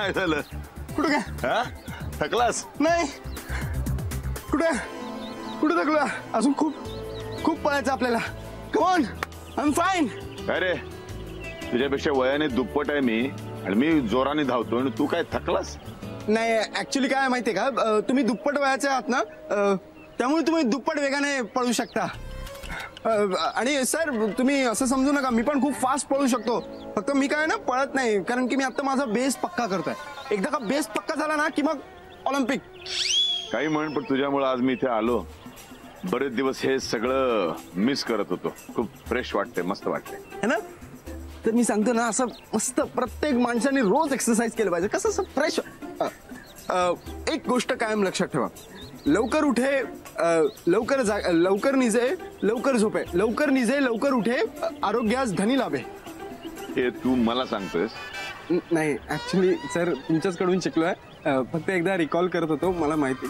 काय झालं? कुठं काय? हा? थकलास? नाही. कुठे कुठे थकलो? अजून खूप खूप पळायचं आपल्याला. Come on, I am fine. काय रे, तुझ्यापेक्षा वयाने दुप्पट आहे मी आणि मी जोराने धावतो आणि तू काय थकलास? नाही, ऍक्च्युली काय माहितीये का, तुम्ही दुप्पट वयाचे आहात ना, त्यामुळे तुम्ही दुप्पट वेगाने पळू शकता. आणि सर तुम्ही असं समजू नका, मी पण खूप फास्ट पळू शकतो. फक्त मी काय ना पळत नाही, कारण की मी आता माझा बेस पक्का करतोय. एकदा का बेस पक्का झाला ना की मग ऑलिम्पिक. काही म्हण, पण तुझ्यामुळे आज मी इथे आलो. बरेच दिवस हे सगळं मिस करत होतो. खूप फ्रेश वाटते, मस्त वाटते है ना. तर मी सांगतो ना, असं मस्त प्रत्येक माणसाने रोज एक्सरसाइज केलं पाहिजे. कसं असं फ्रेश. एक गोष्ट कायम लक्षात ठेवा, लवकर उठे, लवकर निजे, लवकर झोपे, लवकर निजे, लवकर उठे, आरोग्यास धनी लाभे. हे तू मला सांगतोयस? नाही, ऍक्च्युली सर तुमच्याचकडून शिकलोय. फक्त एकदा रिकॉल करत होतो, मला माहिती.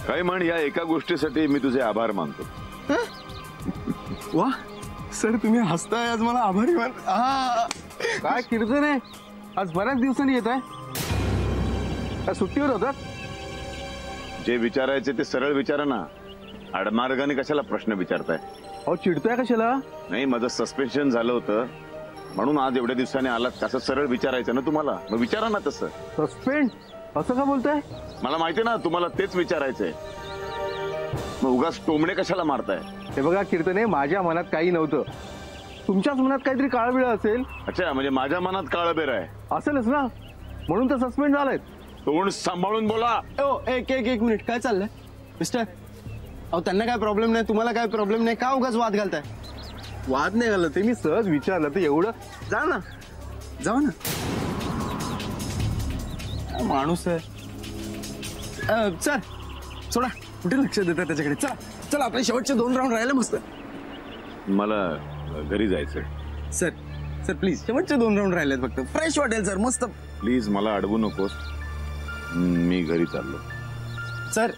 काही म्हण, या एका गोष्टीसाठी मी तुझे आभार मानतो. वा सर, तुम्ही हसताय आज, मला आभारी मान. काय कीर्तन आहे, आज बऱ्याच दिवसांनी येत आहे. सुट्टीवर होतात? जे विचारायचे ते सरळ विचारा ना. आडमार्गाने कशाला प्रश्न विचारताय? अहो चिडताय कशाला? नाही, माझं सस्पेन्शन झालं होतं म्हणून आज एवढ्या दिवसाने आलात. कसं सरळ विचारायचं ना तुम्हाला, मग विचारा ना तसं. सस्पेंड असं का बोलताय? मला माहिती ना तुम्हाला तेच विचारायचंय, मग उगाच टोमणे कशाला मारताय? हे बघा कीर्तने, माझ्या मनात काही नव्हतं. तुमच्याच मनात काहीतरी काळबिळ असेल. अच्छा, म्हणजे माझ्या मनात काळबेर आहे? असेलच ना, म्हणून तर सस्पेंड झालाय. तोंड सांभाळून बोला. एक मिनिट, काय चाललंय मिस्टर? अहो त्यांना काय प्रॉब्लेम नाही, तुम्हाला काय प्रॉब्लेम नाही, का उगाच वाद घालताय? वाद नाही घालत, ते मी सहज विचारलं तर एवढं. जा ना, जाऊ ना. माणूस आहे. सर सोडा, कुठे लक्ष देता त्याच्याकडे. चला चला, आपले शेवटचे 2 राऊंड राहिले मस्त. मला घरी जायचंय. सर प्लीज, शेवटचे 2 राऊंड राहिलेत फक्त. फ्रेश वाटेल सर, मस्त. प्लीज मला अडवू नकोस, मी घरी चाललो. सर